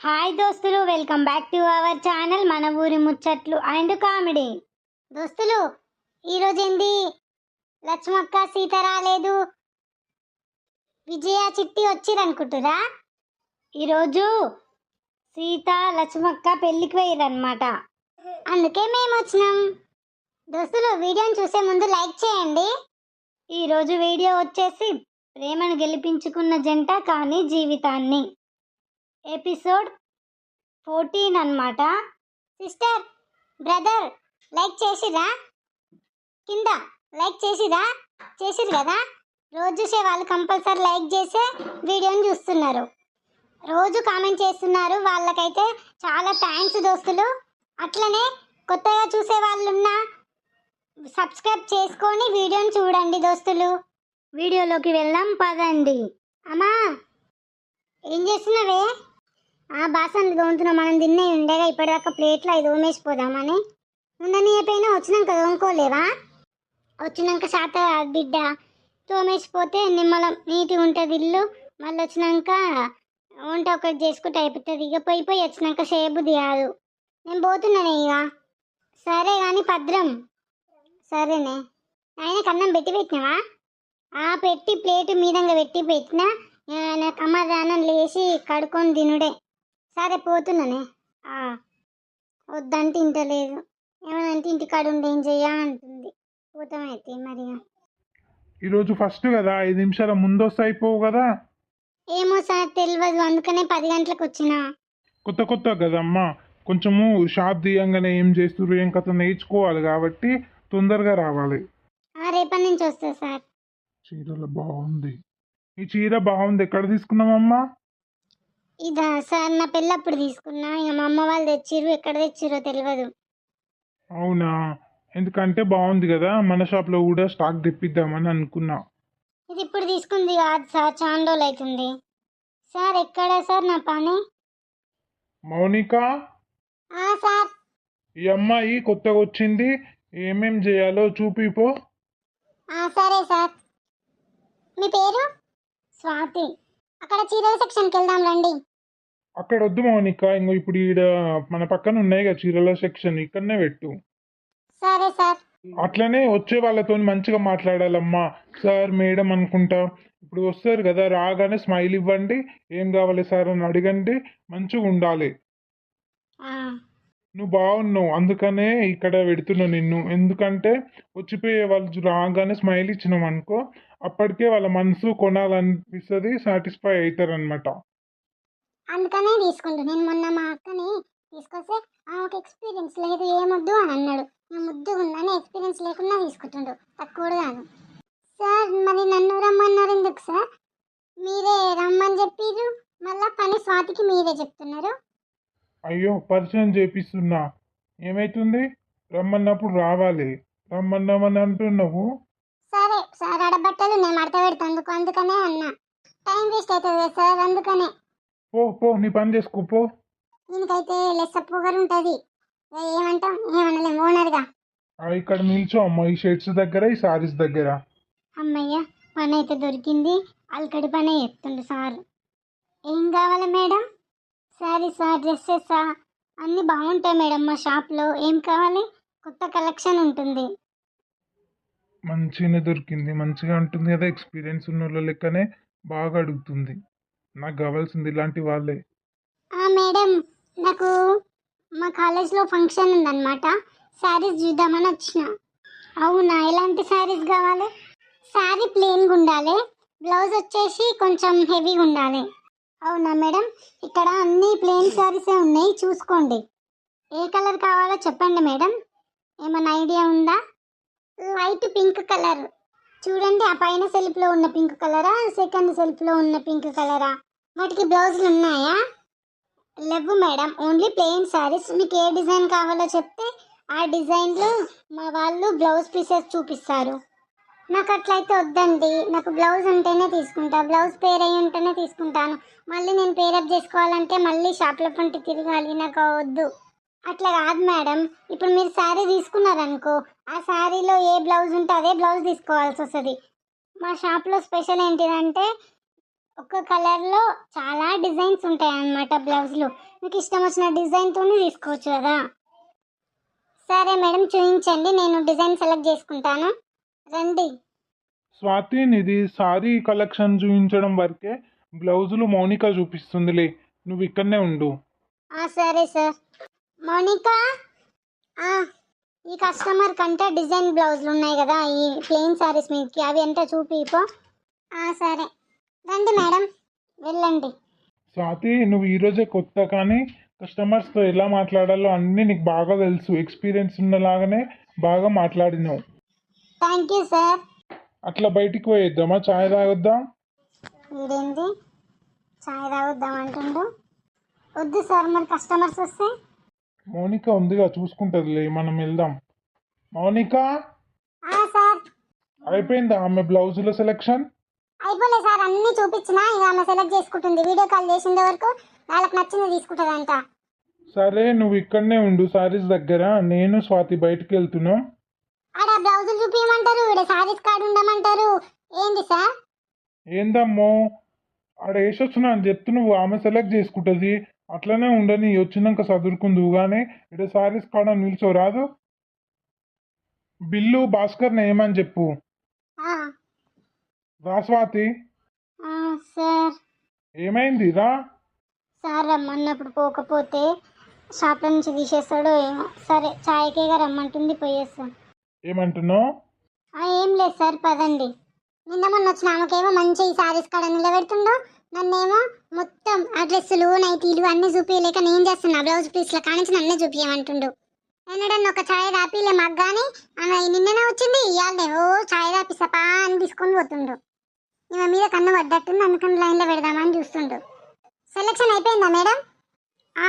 Hi దోస్తులు, welcome back to our channel మన ఊరి ముచ్చట్లు అండ్ కామెడీ. దోస్తులు, ఈరోజు ఏంది లక్ష్మక్క సీత రాలేదు, విజయ చిట్టి వచ్చిరనుకుంటురా? ఈరోజు సీత లక్ష్మక్క పెళ్ళికి పోయిరనమాట, అందుకే మేము వచ్చినాం. దోస్తులు, వీడియోని చూసే ముందు లైక్ చేయండి. ఈరోజు వీడియో వచ్చేసి ప్రేమను గెలిపించుకున్న జంట కానీ జీవితాన్ని, ఎపిసోడ్ 14 అన్నమాట. సిస్టర్, బ్రదర్, లైక్ చేసిరా? కింద లైక్ చేసిరు కదా. రోజు చూసే వాళ్ళు కంపల్సరీ లైక్ చేసే వీడియోని చూస్తున్నారు, రోజు కామెంట్ చేస్తున్నారు. వాళ్ళకైతే చాలా థ్యాంక్స్ దోస్తులు. అట్లనే కొత్తగా చూసే వాళ్ళున్నా సబ్స్క్రైబ్ చేసుకొని వీడియోని చూడండి దోస్తులు. వీడియోలోకి వెళ్దాం పదండి. అమ్మా, ఏం చేస్తున్నావే? బాసన్లు తోముతున్నా. మనం తిన్నే ఉండేగా ఇప్పటిదాకా ప్లేట్లో అది తోమేసిపోదామని. ఉండని అయిపోయినా వచ్చినాక తోముకోలేవా? వచ్చినాక శాత బిడ్డ తోమేసిపోతే నిమ్మలం నీట్గా ఉంటుంది ఇల్లు. మళ్ళీ వచ్చినాక వంట ఒకటి చేసుకుంటే అయిపోతుంది. ఇక పోయి వచ్చినాక చేయబుద్ధి కాదు. నేను పోతున్నానే ఇక. సరే కానీ భద్రం. సరేనే. ఆయన కన్నం పెట్టి పెట్టినావా? పెట్టి ప్లేటు మీదంగా పెట్టి పెట్టినా. నాకు అమ్మదానం లేచి కడుక్కొని తినుడే. సరే పోతున్నానే. వద్దంటే ఇంటలేదు. ఏమనంటే ఇంటికాడ ఉండి ఏం చెయ్యా అంటుంది. పోతామైతే మరి. ఈరోజు ఫస్ట్ కదా, 5 నిమిషాల ముందు వస్తే అయిపోవు కదా. ఏమో సార్, తెలియదు, అందుకనే 10 గంటలకు వచ్చిన. కొత్త కదమ్మా, కొంచెము షాప్ తీయంగానే ఏం చేస్తున్నారు ఏం కథ నేర్చుకోవాలి కాబట్టి తొందరగా రావాలి. రేపటి నుంచి వస్తా సార్. చీరలో బాగుంది. ఈ చీర బాగుంది. ఎక్కడ తీసుకున్నామమ్మా? ఇదా సార్, నా పెళ్ళప్పుడు తీసుకున్నా. ఇక మా అమ్మ వాళ్ళు తెచ్చిర్రు, ఎక్కడ తెచ్చిర్రో తెలియదు. అవునా? ఎందుకంటే బాగుంది కదా, మన షాప్లో కూడా స్టాక్ తెప్పిద్దామని అనుకున్నా. ఇది ఇప్పుడు తీసుకుంది కాదు సార్, చాలా రోజులు అవుతుంది. సార్ ఎక్కడ సార్ నా పని? మౌనిక, సార్. ఈ అమ్మాయి కొత్తగా వచ్చింది, ఏమేం చేయాలో చూపిపో. సరే సార్. మీ పేరు? స్వాతి. అక్కడ చీరల సెక్షన్కి వెళ్దాం రండి. అక్కడ వద్దు మౌనిక, ఇంకో ఇప్పుడు ఈడ మన పక్కన ఉన్నాయి కదా చీరల సెక్షన్, ఇక్కడనే పెట్టు. సరే సార్. అట్లనే వచ్చే వాళ్ళతో మంచిగా మాట్లాడాలమ్మా. సార్ మేడం అనుకుంటా. ఇప్పుడు వస్తారు కదా, రాగానే స్మైల్ ఇవ్వండి. ఏం కావాలి సార్ అని అడగండి. మంచిగా ఉండాలి. నువ్వు బాగున్నావు, అందుకనే ఇక్కడ పెడుతున్నా నిన్ను. ఎందుకంటే వచ్చిపోయే వాళ్ళు రాగానే స్మైల్ ఇచ్చినాం అనుకో, అప్పటికే వాళ్ళ మనసు కొనాలనిపిస్తుంది, సాటిస్ఫై అవుతారు అనమాట. అందుకనే తీసుకుంటా. నేను మొన్న మా అక్కని తీసుకొస్తే ఒక ఎక్స్పీరియన్స్ లేదు, ఏమొద్దు అని అన్నాడు. నేను ముద్దుగా ఉందని ఎక్స్పీరియన్స్ లేకుండా తీసుకుంటుండు, తక్కువ కాదు. సార్ మరి నన్ను రమ్మన్నారు ఎందుకు సార్? మీరే రమ్మని చెప్పిర్రు, మళ్ళా పని స్వాతికి మీరే చెప్తున్నారు. అయ్యో, పరిచయం చేపిస్తున్నా. ఏమైతుంది? రమ్మన్నప్పుడు రావాలి. రమ్మన్నామని అంటున్నావు. సరే సార్, ఆడబట్టలు నేను మడత పెడతాను, అందుకనే అన్నా. టైం వేస్ట్ అవుతుంది సార్, అందుకనే. పో నీ పని చేసుకో పో. దీనికైతే లెస్ పొగరు ఉంటుంది. ఏమంటాం, ఏమనలేము ఓనర్గా. ఇక్కడ నిల్చో అమ్మ, ఈ షర్ట్స్ దగ్గర, ఈ సారీస్ దగ్గర. అమ్మయ్య, పని అయితే దొరికింది. అల్కడి పనే చెప్తుండు సార్. ఏం కావాలి మేడం? శారీసా, డ్రెస్సెసా? అన్నీ బాగుంటాయి మేడం మా షాప్లో. ఏం కావాలి? కొత్త కలెక్షన్ ఉంటుంది. మంచిగానే దొరికింది, మంచిగా ఉంటుంది కదా. ఎక్స్పీరియన్స్ ఉన్న వాళ్ళ లెక్కనే బాగా అడుగుతుంది. నాకు కావాల్సింది ఇలాంటి వాళ్ళే. మేడం, నాకు మా కాలేజ్లో ఫంక్షన్ ఉందన్నమాట, శారీస్ చూద్దామని వచ్చిన. అవునా, ఎలాంటి శారీస్ కావాలి? శారీ ప్లెయిన్గా ఉండాలి, బ్లౌజ్ వచ్చేసి కొంచెం హెవీగా ఉండాలి. అవునా మేడం, ఇక్కడ అన్ని ప్లెయిన్ శారీసే ఉన్నాయి, చూసుకోండి. ఏ కలర్ కావాలో చెప్పండి మేడం. ఏమైనా ఐడియా ఉందా? లైట్ పింక్ కలర్ చూడండి. ఆ పైన సెల్ఫ్లో ఉన్న పింక్ కలరా, సెకండ్ సెల్ఫ్లో ఉన్న పింక్ కలరా? వాటికి బ్లౌజులు ఉన్నాయా? లేవు మేడం, ఓన్లీ ప్లెయిన్ శారీస్. మీకు ఏ డిజైన్ కావాలో చెప్తే ఆ డిజైన్లో మా వాళ్ళు బ్లౌజ్ పీసెస్ చూపిస్తారు. నాకు అట్లయితే వద్దండి, నాకు బ్లౌజ్ ఉంటేనే తీసుకుంటా. బ్లౌజ్ పేర్ అయ్యి ఉంటేనే తీసుకుంటాను. మళ్ళీ నేను పేరప్ చేసుకోవాలంటే మళ్ళీ షాప్లో పంటి తిరగాలి, నాకు వద్దు. అట్లా కాదు మేడం, ఇప్పుడు మీరు శారీ తీసుకున్నారనుకో, ఆ శారీలో ఏ బ్లౌజ్ ఉంటే అదే బ్లౌజ్ తీసుకోవాల్సి వస్తుంది. మా షాప్లో స్పెషల్ ఏంటిదంటే ఒక్క కలర్లో చాలా డిజైన్స్ ఉంటాయి అన్నమాట బ్లౌజ్లు. మీకు ఇష్టం వచ్చిన డిజైన్తో తీసుకోవచ్చు కదా. సరే మేడం, చూపించండి, నేను డిజైన్ సెలెక్ట్ చేసుకుంటాను. రండి. స్వాతి, ఇది సారీ కలెక్షన్ చూపించడం వరకే, బ్లౌజులు మౌనిక చూపిస్తుందిలే, నువ్వు ఇక్కడనే ఉండు. సరే సార్. మౌనిక, ఆ, ఈ కస్టమర్ కంటే డిజైన్ బ్లౌజులు ఉన్నాయి కదా ఈ ప్లెయిన్ శారీస్ మీదకి, అవి ఎంత చూపిపో. సరే రండి మేడం, వెళ్ళండి. స్వాతి, నువ్వు ఈరోజే కొత్త కానీ కస్టమర్స్తో ఎలా మాట్లాడాలో అన్నీ నీకు బాగా తెలుసు, ఎక్స్పీరియన్స్ ఉన్నలాగానే బాగా మాట్లాడినావు. Thank you sir. అట్లా బయటికి పోయేద్దామా, చాయ్ తాగొద్దాం. వీడేంటి చాయ్ తాగొద్దాం అంటుండు. వద్దు సార్, మరి కస్టమర్స్ వస్తే. మౌనిక ఉందిగా, చూసుకుంటుందిలే, మనం వెళ్దాం. మౌనిక, సార్. అయిపోయిందా ఆమె బ్లౌజుల సెలెక్షన్? అయిపోలే సార్, అన్నీ చూపించినా ఇక ఆమె సెలెక్ట్ చేసుకుంటుంది. వీడియో కాల్ చేసిండే వరకు వాళ్ళకి నచ్చింది తీసుకుంటుందంట. సరే, నువ్వు ఇక్కడనే ఉండు సారీస్ దగ్గర, నేను స్వాతి బయటికి వెళ్తున్నాం. ఆడ బ్లౌజులు చూపించమంటారు, ఇక్కడ శారీస్ కార్డు ఉండమంటారు. ఏంది సార్? ఏందమ్మో, ఆడ వేసొచ్చున్నా అని చెప్తూ నువ్వు ఆమె సెలెక్ట్ చేసుకుంటుంది, అట్లనే ఉండని, వచ్చినాక చదువుకుందువు కానీ ఇక్కడ సారీస్ కాడ నిల్చోరాదు. బిల్లు భాస్కర్ని ఏమని చెప్పు. రా స్వాతి. సార్. ఏమైంది, రా. సార్ రమ్మన్నప్పుడు పోకపోతే షాప్లో నుంచి తీసేస్తాడో ఏమో. సరే, ఛాయ్కేగా రమ్మంటుంది, పోయేస్తాం. ఏమంటున్నావు? ఏం లేదు సార్, పదండి. నిన్న మొన్న వచ్చిన ఆమెకేమో మంచి ఈ శారీస్ కాడ నిలబెడుతుండో, నన్నేమో మొత్తం ఆ డ్రెస్సులు నైటీలు అన్నీ చూపించలేక నేను చేస్తున్నా బ్లౌజ్ పీస్ల కానించి నన్నే చూపించమంటుండు. ఎన్నడన్నా ఒక ఛాయ్ రాపిలే మాకు కానీ ఆమె నిన్ననే వచ్చింది, ఇవాళనే ఓ ఛాయ్ రాపిస్తాపా అని తీసుకొని పోతుండు. ఈమె మీద కన్ను పడ్డట్టుంది, అందుకని లైన్లో పెడదామని చూస్తుండు. సెలెక్షన్ అయిపోయిందా మేడం?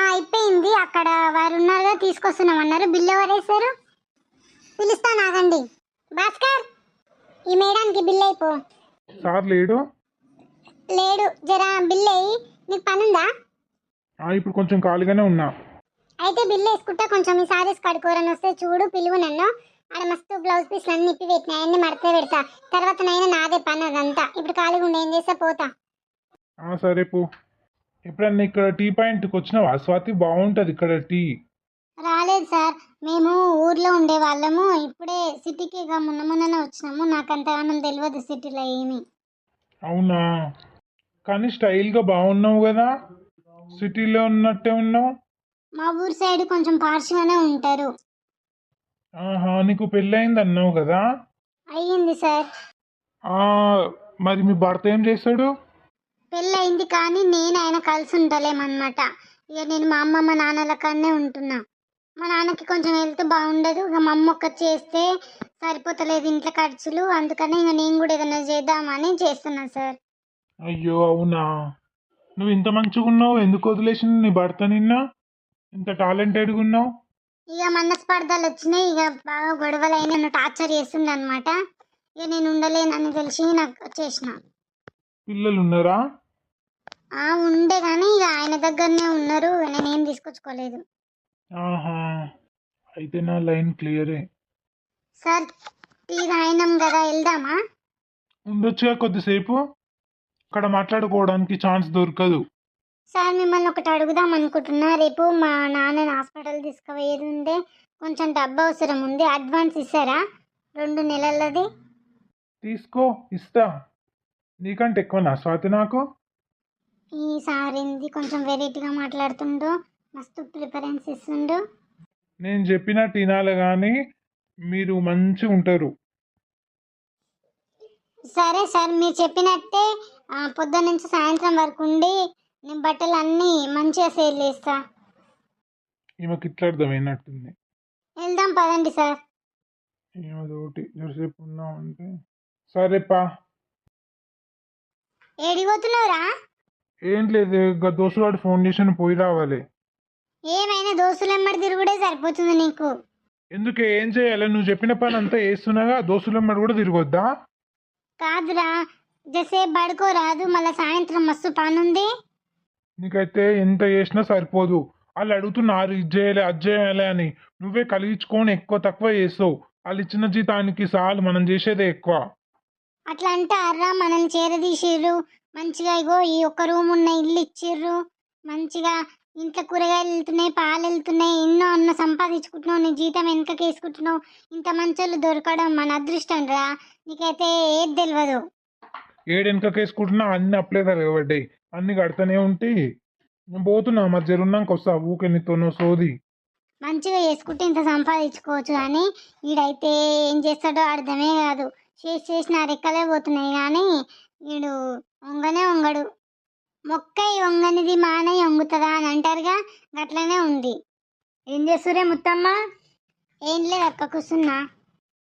అయిపోయింది, అక్కడ వారు ఉన్నారుగా తీసుకొస్తున్నామన్నారు. బిల్లు ఎవరు వేశారు? పిలుస్తాను, ఆగండి. భాస్కర్, ఈ మేడానికి బిల్ అయిపో. సార్ లేడు. లేడు, జరా బిల్ అయ్యి. నీకు పని ఉందా? ఇప్పుడు కొంచెం ఖాళీగానే ఉన్నా. అయితే బిల్ వేసుకుంటా, కొంచెం ఈ సారీస్ కడుకోరని వస్తే చూడు, పిలువు నన్ను. ఆడ మస్తు బ్లౌజ్ పీస్లు అన్ని నిప్పి పెట్టినా, అన్ని మడతే పెడతా. తర్వాత నైనా నాదే పని అదంతా. ఇప్పుడు ఖాళీగా ఉండి ఏం చేస్తా, పోతా. సరే పో. ఎప్పుడన్నా ఇక్కడ టీ పాయింట్కి వచ్చినావా స్వాతి? బాగుంటుంది ఇక్కడ టీ. రాలేదు సార్, మేము ఊర్లో ఉండే వాళ్ళము, ఇప్పుడే సిటీకి మొన్ననే వచ్చినాము. నాకు అంతగానం తెలియదు సిటీలో ఏమి. అవునా, కానీ స్టైల్గా బాగున్నావు కదా, సిటీలో ఉన్నట్టే ఉన్నావు. మా ఊరు సైడ్ కొంచెం పార్ష్గానే ఉంటారు. నీకు పెళ్ళయింది అన్నావు కదా? అయ్యింది సార్. మరి మీ భర్త ఏం చేస్తాడు? పెళ్ళయింది కానీ నేను ఆయన కలిసి ఉండలేమన్నమాట. ఇక నేను మా అమ్మ మా నాన్నల కాడనే ఉంటున్నా. మా నాన్నకి కొంచెం హెల్త్ బాగుండదు, ఇక మా అమ్మ ఒక్కటి చేస్తే సరిపోతలేదు ఇంట్లో ఖర్చులు, అందుకని ఇక నేను కూడా ఏదైనా చేద్దామని చేస్తున్నా సార్. అయ్యో అవునా, నువ్వు ఇంత మంచిగా ఉన్నావు, ఎందుకు వదిలేసింది నీ భర్త నిన్న? ఇంత టాలెంటెడ్గా ఉన్నావు. ఇక మనస్పర్ధలు వచ్చినాయి, ఇక బాగా గొడవలు అయినా నన్ను టార్చర్ చేస్తుంది అనమాట. ఇక నేను ఉండలేనని తెలిసి నాకు వచ్చేసిన. పిల్లలు ఉన్నారా? ఉండే కానీ ఇక ఆయన దగ్గరనే ఉన్నారు, నేనేం తీసుకొచ్చుకోలేదు. అయితే నా లైన్ క్లియరే. సార్, టీ తాగినాం కదా, వెళ్దామా? ఉండొచ్చుగా కొద్దిసేపు, అక్కడ మాట్లాడుకోవడానికి ఛాన్స్ దొరకదు. సార్, మిమ్మల్ని ఒకటి అడుగుదాం అనుకుంటున్నా. రేపు మా నాన్నని హాస్పిటల్ తీసుకుపోయేది ఉండే, కొంచెం డబ్బు అవసరం ఉంది, అడ్వాన్స్ ఇస్తారా? 2 నెలలది. తీసుకో, ఇస్తా. నీకంటే ఎక్కువనా స్వాతి నాకు? ఈసారి ఏంది కొంచెం వెరైటీగా మాట్లాడుతుండో, మస్తు ప్రిఫరెన్స్ ఇస్తుండో. నేను చెప్పినట్టు వినాలి కానీ మీరు మంచిగా ఉంటారు. సరే సార్, మీరు చెప్పినట్టే పొద్దున్న నుంచి సాయంత్రం వరకు ఉండి నేను బట్టలు అన్నీ మంచిగా సేల్ చేస్తా. ఈమెకి ఇట్లా అర్థమైనట్టుంది. వెళ్దాం పదండి సార్. ఏమోటి జరసేపు ఉన్నాం అంటే. సరేపా. ఏడిపోతున్నావురా? ఏం లేదు, దోస్తువాడు ఫోన్ చేసి పోయి రావాలి. ఏమైనా దోస్తులు ఎమ్మడి తిరుగుడే సరిపోతుంది నీకు. ఎందుకు, ఏం చేయాలి? నువ్వు చెప్పిన పని అంతా వేస్తున్నాగా, దోస్తులమ్మడి కూడా తిరగొద్దా? కాదురా, జసేపు పడుకోరాదు, మళ్ళీ సాయంత్రం మస్తు పని ఉంది. నీకైతే ఎంత చేసినా సరిపోదు. వాళ్ళు అడుగుతున్నారు ఇది చేయాలి అది చేయాలి అని, నువ్వే కలిగించుకొని ఎక్కువ తక్కువ చేస్తావు. వాళ్ళు ఇచ్చిన జీతానికి చాలు, మనం చేసేదే ఎక్కువ. అట్లా అంటే అర్రా, మనల్ని చేరదీసిర్రు మంచిగా. ఇగో ఈ ఒక్క రూమ్ ఉన్న ఇల్లు ఇచ్చిర్రు, మంచిగా ఇంట్లో కూరగాయలు వెళ్తున్నాయి, పాలు వెళ్తున్నాయి, ఎన్నో అన్న సంపాదించుకుంటున్నావు, నీ జీతం వెనకకి వేసుకుంటున్నావు. ఇంత మంచోళ్ళు దొరకడం మన అదృష్టం రా. నీకైతే ఏది తెలియదు. ఏడెనకేసుకుంటున్నా అన్ని అప్లై జరగబడ్డాయి, అన్ని కడతానే ఉంటే నేను పోతున్నా, మరి జరున్నాక వస్తా. ఊకే నీతోనో సోది. మంచిగా చేసుకుంటే ఇంత సంపాదించుకోవచ్చు, కానీ వీడైతే ఏం చేస్తాడో అర్థమే కాదు. చేసి నా రెక్కలే పోతున్నాయి, కానీ వీడు వంగనే వంగడు. మొక్కై వంగనిది మానై వంగుతుందా అని అంటారుగా, గట్లనే ఉంది. ఏం చేస్తురే ముత్తమ్మ? ఏం లేదు అక్క, కూర్చున్నా.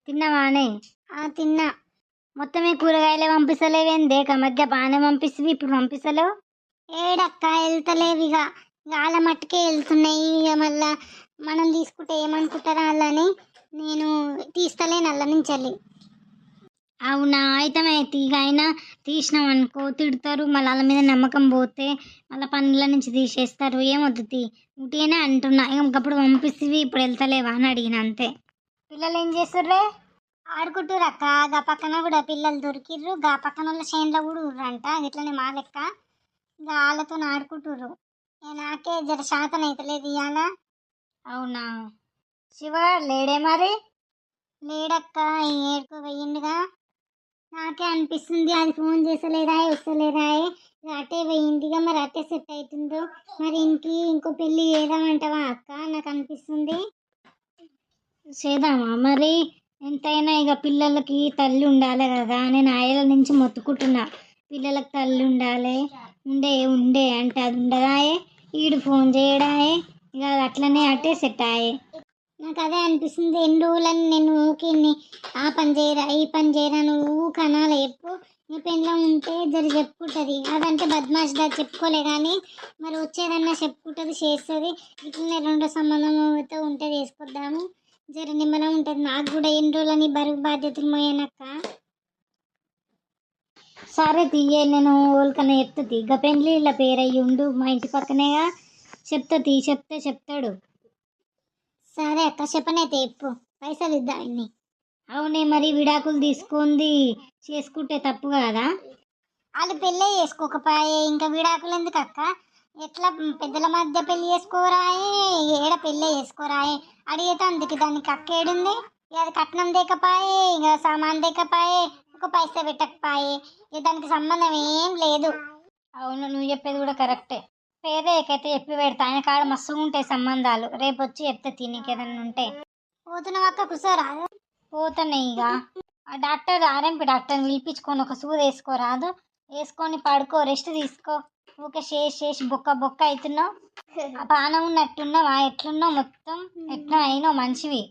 తిన్నావానే? తిన్నా. మొత్తమే కూరగాయలే పంపిస్తలేవేందే? మధ్య బాగానే పంపిస్తుంది, ఇప్పుడు పంపిస్తలేవు. ఏడక్క వెళ్తలేవు, ఇక వాళ్ళ మట్టుకే వెళ్తున్నాయి. ఇక మళ్ళా మనం తీసుకుంటే ఏమనుకుంటారా వాళ్ళని, నేను తీస్తలేను అల్ల నుంచి వెళ్ళి. అవునా? అయితే ఇక అయినా తీసినాం అనుకో తిడతారు, మళ్ళీ వాళ్ళ మీద నమ్మకం పోతే మళ్ళీ పనుల నుంచి తీసేస్తారు. ఏమొద్దు ఉట్టిగానే అంటున్నా. ఇంకప్పుడు పంపిస్తుంది, ఇప్పుడు వెళ్తలేవా అని అడిగిన అంతే. పిల్లలు ఏం చేస్తుర్రే? ఆడుకుంటుర్రు అక్క. గా పక్కన కూడా పిల్లలు దొరికిర్రు, గా పక్కన వాళ్ళ చేనులో కూడా ఉర్రంట, ఇట్లనే మా లెక్క. ఇంకా వాళ్ళతో ఆడుకుంటుర్రు. నాకే జర శాతం అవుతలేదు ఇవాళ. అవునా? శివ లేడే మరి? లేడక్క, ఏడుకో పోయిండుగా. నాకే అనిపిస్తుంది అది ఫోన్ చేసలేదా వస్తలేదా, అటే పోయిందిగా, మరి అటే సెట్ అవుతుందో. మరి ఇంకో పెళ్ళి చేద్దామంటావా అక్క? నాకు అనిపిస్తుంది. చేద్దామా మరి? ఎంతైనా ఇక పిల్లలకి తల్లి ఉండాలి కదా. నేను ఆయల నుంచి మొత్తుకుంటున్నా, పిల్లలకు తల్లి ఉండాలి. ఉండే అంటే అది ఉండదాయే. ఈడు ఫోన్ చేయడాయే, ఇక అది అట్లనే అట్టే సెట్ అయ్యే. నాకు అదే అనిపిస్తుంది. ఎన్ని రోజులని నేను ఊకిని ఆ పని చేయరా ఈ పని చేయరా నువ్వు కనాలి చెప్పు. నీ పెళ్ళం ఉంటే జర చెప్పుకుంటుంది, అదంటే బద్మాష్ దా చెప్పుకోలే, కానీ మరి వచ్చేదన్నా చెప్పుకుంటుంది, చేస్తుంది. ఇట్లనే రెండో సంబంధంతో ఉంటే చేసుకొద్దాము, జర నిమ్మలం ఉంటుంది. నాకు కూడా ఎన్ని రోజులని బరువు బాధ్యతలు మోయనక్క. సరే తీయే, నేను వాళ్ళకన్నా చెప్తా. ఇక పెళ్ళి ఇలా పేరయ్యి ఉండు, మా ఇంటి పక్కనేగా, చెప్తాడు. సరే అక్క, చెప్పనైతే చెప్పు, పైసలు ఇద్దా అన్ని. అవునే, మరి విడాకులు తీసుకుంది చేసుకుంటే తప్పు కదా? వాళ్ళు పెళ్ళే చేసుకోకపోయే, ఇంకా విడాకులు ఎందుకు అక్క? ఎట్లా పెద్దల మధ్య పెళ్లి చేసుకోరాయే, ఏడ పెళ్ళే చేసుకోరాయే. అడిగితే అందుకు దానికి అక్క ఏడుంది? అది కట్నం దేకపాయే, ఇక సామాన్ దేకపాయే, ఒక పైసా పెట్టకపోయే, ఇక దానికి సంబంధం ఏం లేదు. అవును, నువ్వు చెప్పేది కూడా కరెక్టే. పేరేకైతే చెప్పి పెడతా, ఆయన కాడ మస్తు ఉంటాయి సంబంధాలు. రేపు వచ్చి చెప్తే తినకి ఏదన్నా ఉంటే. పోతున్నావు అక్క? కూర్చోరాదు. పోతానే ఇక. ఆ డాక్టర్ ఆర్ఎంపీ డాక్టర్ని పిలిపించుకొని ఒక సూది వేసుకోరాదు, వేసుకొని పడుకో, రెస్ట్ తీసుకో. ఊకే చేసి బొక్క అవుతున్నావు. ఆ పానం ఉన్నట్టున్నావా? ఎట్లున్నావు? మొత్తం ఎట్లా అయినావు? మంచివి.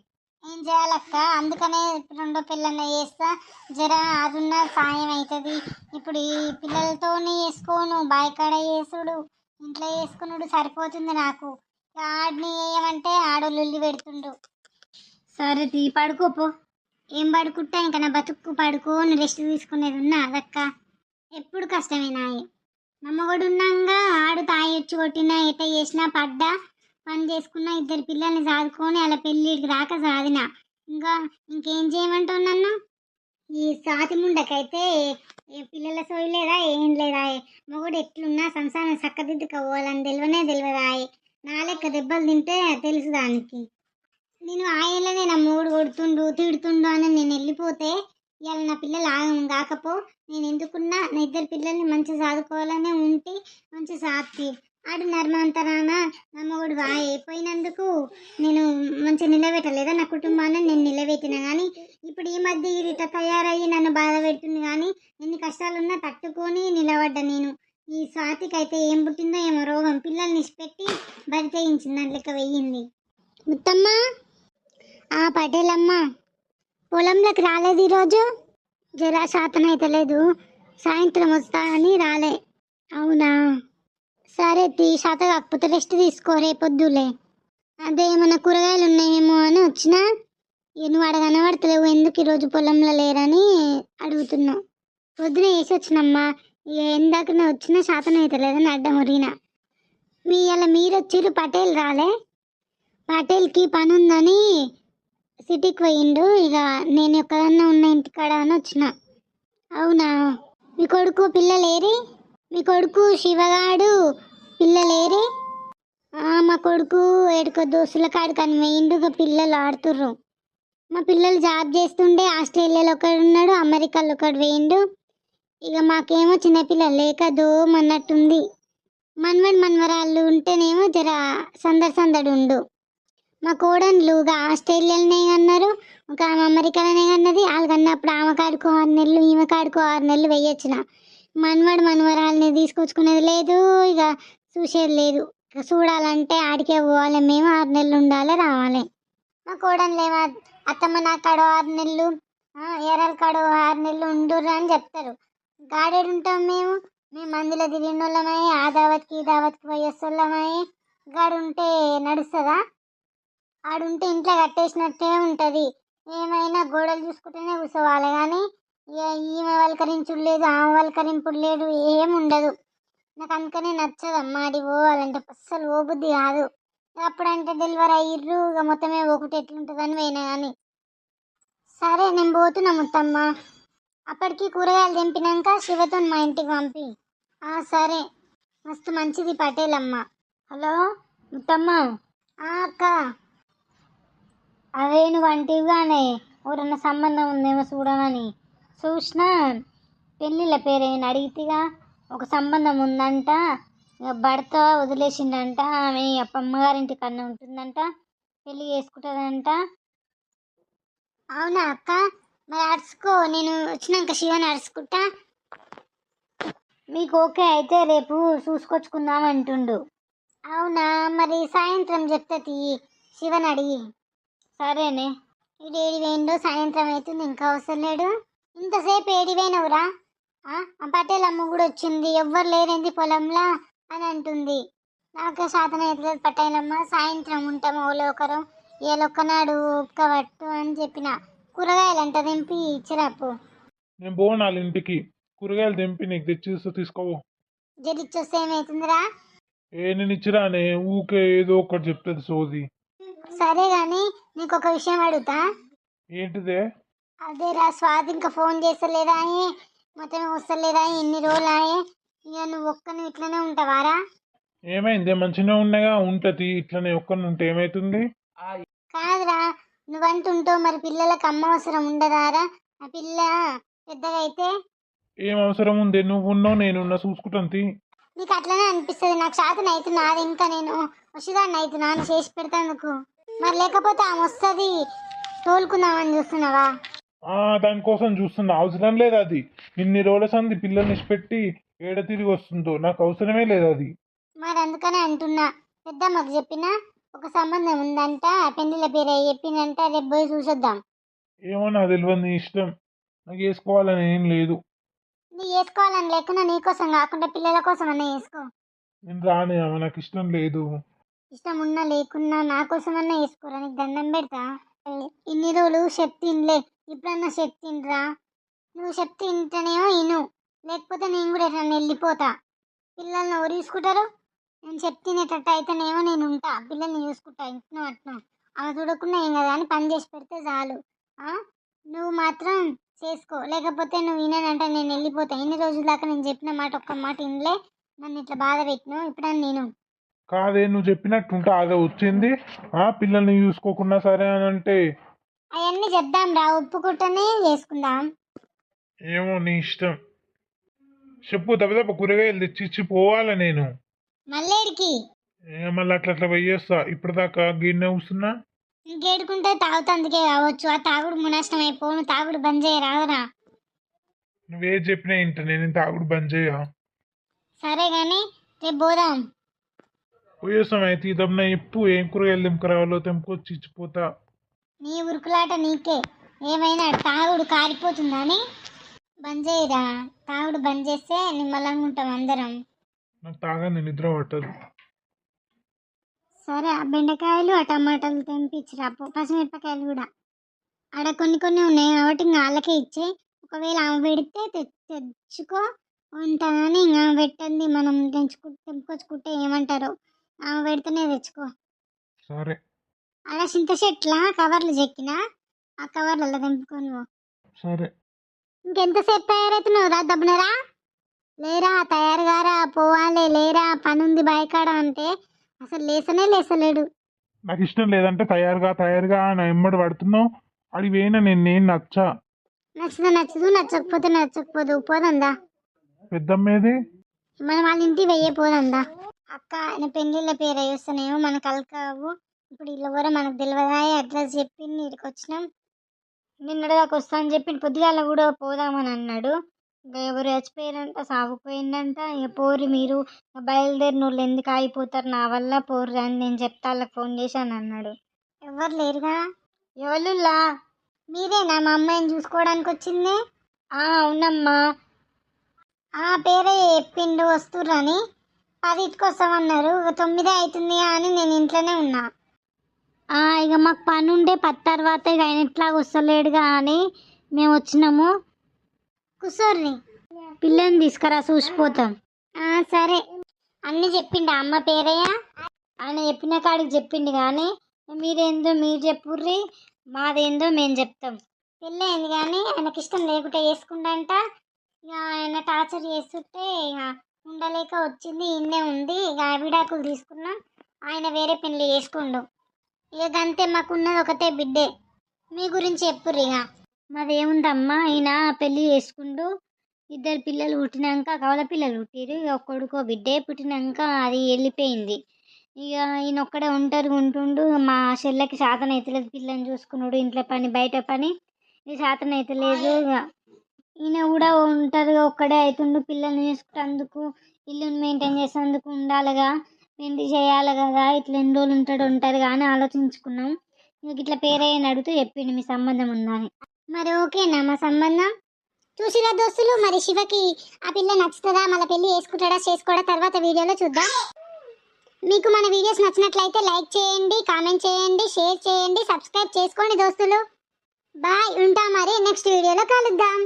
ఏం చేయాలక్క, అందుకనే రెండో పిల్లల్ని చేస్తా, జర అదున్న సాయం అవుతుంది. ఇప్పుడు ఈ పిల్లలతోనే చేసుకోను, బాయికాడ చేసుడు, ఇంట్లో చేసుకున్నాడు సరిపోతుంది నాకు. ఆడిని వేయమంటే ఆడోళ్ళు పెడుతుండు. సరే పడుకోపో. ఏం పడుకుంటా, ఇంకా నా బతుక్కు పడుకోని రెస్ట్ తీసుకునేది ఉన్నా అదక్క. ఎప్పుడు కష్టమేనాయి. నమ్మగోడు ఉన్నాగా, ఆడు తాయి వచ్చి కొట్టినా, ఎట్ట చేసినా, పడ్డా, పని చేసుకున్నా, ఇద్దరు పిల్లల్ని సాదుకొని అలా పెళ్ళిడికి రాక సాదిన. ఇంకేం చేయమంటావు నన్ను? ఈ సాతి ముండకైతే పిల్లల సోయి లేదా, ఏం లేదా. మొగుడు ఎట్లున్నా సంసారం చక్కదిద్దుకోవాలని తెలియదాయే. నా లెక్క దెబ్బలు తింటే తెలుసు దానికి. నేను ఆయననే నా మూడు కొడుతుండు తిడుతుండు అని నేను వెళ్ళిపోతే ఇవాళ నా పిల్లలు ఆగం కాకపో. నేను ఎందుకున్నా నా ఇద్దరు పిల్లల్ని మంచిగా సాదుకోవాలనే ఉంటే మంచి సాత్తి. ఆడు నర్మాంతరాన నమ్మగుడు అయిపోయినందుకు నేను మంచిగా నిలబెట్టలేదా నా కుటుంబాన్ని? నేను నిలబెట్టినా, కానీ ఇప్పుడు ఈ మధ్య ఇట తయారయ్యి నన్ను బాధ పెడుతుంది. కానీ ఎన్ని కష్టాలున్నా తట్టుకొని నిలబడ్డా నేను. ఈ స్వాతికి అయితే ఏం పుట్టిందో ఏమో రోగం, పిల్లల్ని ఇచ్చిపెట్టి బరి తెగించింది, దాని లెక్క వెయ్యింది. ముత్తమ్మ, పటేలమ్మ పొలంలోకి రాలేదు ఈరోజు? జరా శాతం అయితే లేదు, సాయంత్రం వస్తా అని రాలే. అవునా? సరే శాత కాకపోతే రెస్ట్ తీసుకో, రేపొద్దులే. అదే ఏమన్నా కూరగాయలు ఉన్నాయేమో అని వచ్చినా, నువ్వు అడ కనబడతలేవు, ఎందుకు ఈరోజు పొలంలో లేరని అడుగుతున్నావు. పొద్దున వేసి వచ్చినమ్మా, ఎందాకనే వచ్చినా శాతం అయితే లేదని అడ్డం మురిగిన. మీరు వచ్చిర్రు, పటేల్ రాలే. పటేల్కి పని ఉందని సిటీకి పోయిండు, ఇక నేను ఒక్కదన్నా ఉన్న ఇంటికాడ అని వచ్చిన. అవునా? మీ కొడుకు పిల్లలేరి? మీ కొడుకు శివగాడు పిల్లలేరి? మా కొడుకు ఏడుకో దోస్తుల కాడికని వేయిండు, ఇక పిల్లలు ఆడుతుర్రు. మా పిల్లలు జాబ్ చేస్తుండే ఆస్ట్రేలియాలో ఒకడు ఉన్నాడు, అమెరికాలో ఒకడు వేయిండు. ఇక మాకేమో చిన్నపిల్లలు లేక దోమన్నట్టుంది. మనవడు మనవరాళ్ళు ఉంటేనేమో జర సందడి సందడి ఉండు. మా కోడన్లు ఆస్ట్రేలియాలోనే అన్నారు, ఒక ఆమె అమెరికాలోనే అన్నది. వాళ్ళు కన్నప్పుడు ఆమె కాడుకో 6 నెలలు, ఈమె కాడుకో 6 నెలలు వేయొచ్చిన. మనవడు మనవరాలని తీసుకొచ్చుకునేది లేదు, ఇక చూసేది లేదు. ఇక చూడాలంటే ఆడికే పోవాలి, మేము 6 నెలలు ఉండాలి రావాలి. మా కోడన్లేమో అత్తమ్మ నా కాడో 6 నెలలు, ఏరాల కాడో 6 నెలలు ఉండుర్రా అని చెప్తారు. గాడేడు ఉంటాం మేము, మేము మందిలో తిరిగినోళ్ళమై ఆ దావత్కి ఈ దావత్కి పోయేస్తోళ్ళమై. గాడుంటే నడుస్తుందా? ఆడుంటే ఇంట్లో కట్టేసినట్టే ఉంటుంది. ఏమైనా గోడలు చూసుకుంటేనే కూర్చోవాలి కానీ ఈమె వలకరించుడు లేదు, ఆమె వలకరింపుడు లేదు, ఏముండదు. నాకు అందుకనే నచ్చదమ్మా ఆడి పోవాలంటే, అస్సలు పోబుద్ది కాదు. అప్పుడంటే డెలివరీ అయ్యిర్రు, ఇక మొత్తమే ఒకటి ఎట్లుంటుందని పోయినా కానీ. సరే నేను పోతున్నా ముత్తమ్మ. అప్పటికి కూరగాయలు తెంపినాక శివతో మా ఇంటికి పంపి. సరే, మస్తు మంచిది పటేల్ అమ్మ. హలో ముత్తమ్మ. అక్క, అదే నువ్వు అంటివిగానే ఎవరన్నా సంబంధం ఉందేమో చూడమని. చూసినా పెళ్ళిళ్ళ పేరేమైనా అడిగితేగా ఒక సంబంధం ఉందంట, ఇక భర్త వదిలేసిండంట, ఆమె అమ్మగారింటి కన్నా ఉంటుందంట, పెళ్ళి చేసుకుంటుందంట. అవునా అక్క, మరి అరుచుకో, నేను వచ్చినాక శివని అరుచుకుంటా. మీకు ఓకే అయితే రేపు చూసుకొచ్చుకుందాం అంటుండు. అవునా, మరి సాయంత్రం చెప్తా తీయి శివని అడిగి. సరేనే. ఇది ఏడివేయండు, సాయంత్రం అవుతుంది ఇంకా వస్తలేడు. ఇంతసేపు ఏడివేనవురా? పటేల్ అమ్మ కూడా వచ్చింది, ఎవ్వరు లేరేంది పొలంలా అని అంటుంది. నాకు శాతం అవుతుంది పటేలమ్మ, సాయంత్రం ఉంటాము ఓలో ఒకరు, ఏలొక్కనాడు ఒక్కవట్టు అని చెప్పిన. కూరగాయలు అంట తెంపి ఇచ్చిరాపు. నేను పోనాలి ఇంటికి, కూరగాయలు తెంపి నీకు తెచ్చి తీసుకోవు. జరిచ్చొస్తే ఏమవుతుందిరా? నేను ఇచ్చిరానే, ఊకే ఏదో ఒకటి చెప్తుంది సోది. సరే గాని నీకు ఒక విషయం అడుగుతా. ఏంటిదే? అదేరా, స్వాతి ఇంకా ఫోన్ చేస్తలేదా? మొత్తం వస్తలేదా? ఎన్ని రోజులు ఆయే? ఇక నువ్వు ఒక్కని ఇట్లనే ఉంటావారా? ఏమైంది? మంచిగా ఉన్నాగా, ఉంటది ఇట్లనే ఒక్కరిని ఉంటే ఏమైతుంది? కాదురా, నువ్వంటుంటావు మరి పిల్లలకు అమ్మ అవసరం ఉండదారా? ఆ పిల్ల పెద్దగా అయితే ఏం అవసరం ఉంది? నువ్వు ఉన్నావు, నేనున్నా, చూసుకుంటాను. నీకు అట్లనే అనిపిస్తుంది. నాకు శాతం అవుతున్నా, అది ఇంకా నేను వషిదాన్ని అవుతున్నా అని చేసి పెడతానుకు. మరి లేకపోతే ఆమె వస్తుంది తోలుకుందామని చూస్తున్నావా? దానికోసం చూస్తున్నా, అవసరం లేదు అది. ఇన్ని రోజుల సంది పిల్లల్ని పెట్టి ఏడ తిరిగి వస్తుందో, నాకు అవసరమే లేదు అది. మరి అందుకనే అంటున్నా, పెద్దమ్మకు చెప్పినా ఒక సంబంధం ఉందంట, పెళ్లిళ్ళ పేరు చెప్పిందంట, రేపు పోయి చూసొద్దాం. ఏమో నాకు తెలియదు, నీ ఇష్టం. నాకు వేసుకోవాలని ఏం లేదు. నీ వేసుకోవాలని లేకున్నా నీకోసం కాకుండా పిల్లల కోసం అన్నా వేసుకో. నేను రానే, నాకు ఇష్టం లేదు. ఇష్టం ఉన్నా లేకున్నా నా కోసం అన్నా వేసుకోరా, నీకు దండం పెడతా. ఇన్ని రోజులు చెప్తిన్లే, ఇప్పుడన్నా చెప్తిన్రా. నువ్వు చెప్తే ఇంటనేమో ఇను, లేకపోతే నేను కూడా ఎట్లా వెళ్ళిపోతా. పిల్లల్ని ఎవరు చూసుకుంటారు? నేను చెప్తినేటట్టు అయితేనేమో నేను ఉంటా, పిల్లల్ని చూసుకుంటా. ఇంట్లో అట్లా అవి చూడకుండా ఏం కదా అని పని చేసి పెడితే చాలు. నువ్వు మాత్రం చేసుకో, లేకపోతే నువ్వు వినానంటే నేను వెళ్ళిపోతా. ఇన్ని రోజుల దాకా నేను చెప్పిన మాట ఒక్క మాట వినలే, నన్ను ఇట్లా బాధ పెట్టినావు. ఇప్పుడని నేను కాదే, నువ్వు చెప్పినట్టుంటే అదే వచ్చింది. పిల్లల్ని చూసుకోకుండా సరే అని అంటే అవన్నీ చేద్దాం రా, ఒప్పుకుంటేనే చేసుకుందాం. ఏమో నీ ఇష్టం. చెప్పు, దెబ్బ కూరగాయలు తెచ్చి ఇచ్చి పోవాలా నేను? మళ్ళేడికి? మళ్ళీ అట్లా అట్లా పోయేస్తా. ఇప్పటిదాకా గిన్నె కూస్తున్నా. ఇంకేడుకుంటే తాగుతందుకే కావచ్చు, ఆ తాగుడు మునాశనం అయిపోను. తాగుడు బంద్ చేయరాదురా. నువ్వే చెప్పినా ఇంట, నేను తాగుడు బంద్ చేయ. సరే గాని రేపు పోదాం. పోయేస్తాం అయితే. దమ్న ఎప్పు ఏం కూరగాయలు తెంపుకురావాలో తెంపుకొచ్చి ఇచ్చిపోతా. నీ ఉరుకులాట నీకే. ఏమైనా తాగుడు కారిపోతుందని బంద్ చేయరా. తాగుడు బంద్ చేస్తే నిమ్మలంగా ఉంటాం అందరం. నాకు తాగని నిద్ర పట్టదు. సరే, ఆ బెండకాయలు ఆ టమాటాలు తెంపించిరా, పచ్చిమిరపకాయలు కూడా. ఆడ కొన్ని కొన్ని ఉన్నాయి కాబట్టి ఇంకా వాళ్ళకే ఇచ్చే. ఒకవేళ ఆమె పెడితే తెచ్చుకో ఉంటానని, ఇంకా పెట్టండి మనం తెంపుకొచ్చుకుంటే ఏమంటారు. ఆమె పెడితేనే తెచ్చుకో. సరే. అలా చింత చెట్ల కవర్లు చెక్కినా, ఆ కవర్లలో తెంపుకొని పో. సరే. ఇంకెంతసేపు తయారవుతున్నావు రా? దబ్బునరా, లేరా, తయారుగారా, పోవాలి, లేరా, పనుంది బాయికాడ అంటే అసలు లేసలేడు. నాకు ఇష్టం లేదంటే తయారుగా నా ఎమ్మడి పడుతున్నావు. అది వేయినా నేను నచ్చా. నచ్చదు నచ్చకపోదు పోదందా. పెద్దమ్మేది? మనం వాళ్ళ ఇంటికి వెయ్యే పోదందా. అక్క ఆయన పెళ్ళిళ్ళ పేరు వేస్తున్నాయేమో మనకు అలకావు. ఇప్పుడు ఇల్లు కూడా మనకు తెలియదా అడ్రస్ చెప్పి ఇక్కడికి వచ్చినాం. నిన్నటిదాకా వస్తా అని చెప్పి పొద్దుగాల కూడా పోదామని అన్నాడు. ఇంకా ఎవరు చచ్చిపోయారంట, సాగుపోయిందంట. ఇక పోరు మీరు బయలుదేరిన వాళ్ళు ఎందుకు ఆగిపోతారు, నా వల్ల పోరు అని నేను చెప్తా వాళ్ళకి ఫోన్ చేశాను అన్నాడు. ఎవరు లేరుగా. ఎవరులా? మీరేనా మా అమ్మాయిని చూసుకోవడానికి వచ్చింది? అవునమ్మా. పేరే చెప్పిండు వస్తుర్రని. 10కి వస్తామన్నారు. 9 అవుతుంది అని నేను ఇంట్లోనే ఉన్నా. ఇక మాకు పని ఉండే 10 తర్వాత ఇక ఆయన ఎట్లాగ వస్తలేడుగా అని మేము వచ్చినాము. కూర్చోర్రి, పిల్లని తీసుకురా చూసిపోతాం. సరే అన్నీ చెప్పిండు అమ్మ పేరయ్య. ఆయన చెప్పిన కాడికి చెప్పిండు కానీ మీరేందో మీరు చెప్పుర్రి, మాదేందో మేము చెప్తాం. పెళ్ళయింది కానీ ఆయనకి ఇష్టం లేకుంటే వేసుకుండంట. ఇక ఆయన టార్చర్ చేస్తుంటే ఇక ఉండలేక వచ్చింది. ఇన్నే ఉంది. ఇక విడాకులు తీసుకున్నాం. ఆయన వేరే పెళ్ళి చేసుకుండు. ఇక అంతే, మాకున్నది ఒకటే బిడ్డే. మీ గురించి చెప్పుర్రి. ఇక మాదేముందమ్మా, ఈయన పెళ్ళి చేసుకుండు. 2 పిల్లలు పుట్టినాక కవల పిల్లలు పుట్టిరు. ఇక కొడుకో బిడ్డే పుట్టినాక అది వెళ్ళిపోయింది. ఇక ఈయన ఒక్కడే ఒంటరిగా ఉంటుండు. మా చెల్లెకి శాతం అవుతలేదు పిల్లని చూసుకున్నాడు. ఇంట్లో పని బయట పని ఇది శాతం అవుతలేదు. ఇక ఈయన కూడా ఒంటరిగా ఒక్కడే అవుతుండు. పిల్లల్ని చూసుకున్నందుకు ఇల్లుని మెయింటైన్ చేసేందుకు ఉండాలిగా, పెళ్లి చేయాలి కదా. ఇట్లా ఎన్ని రోజులు ఉంటాడు ఒంటరిగా అని ఆలోచించుకున్నాం. ఇక ఇట్లా పేరయ్యని అడుగుతూ చెప్పిండు మీ సంబంధం ఉందని. మరి ఓకేనా మా సంబంధం? చూసిరా దోస్తులు, మరి శివకి ఆ పిల్ల నచ్చుతుందా, మళ్ళీ పెళ్లి చేసుకుంటాడా చేసుకోవడా తర్వాత వీడియోలో చూద్దాం. మీకు మన వీడియోస్ నచ్చినట్లయితే లైక్ చేయండి, కామెంట్ చేయండి, షేర్ చేయండి, సబ్స్క్రైబ్ చేసుకోండి దోస్తులు. బాయ్, ఉంటా మరి నెక్స్ట్ వీడియోలో కలుద్దాం.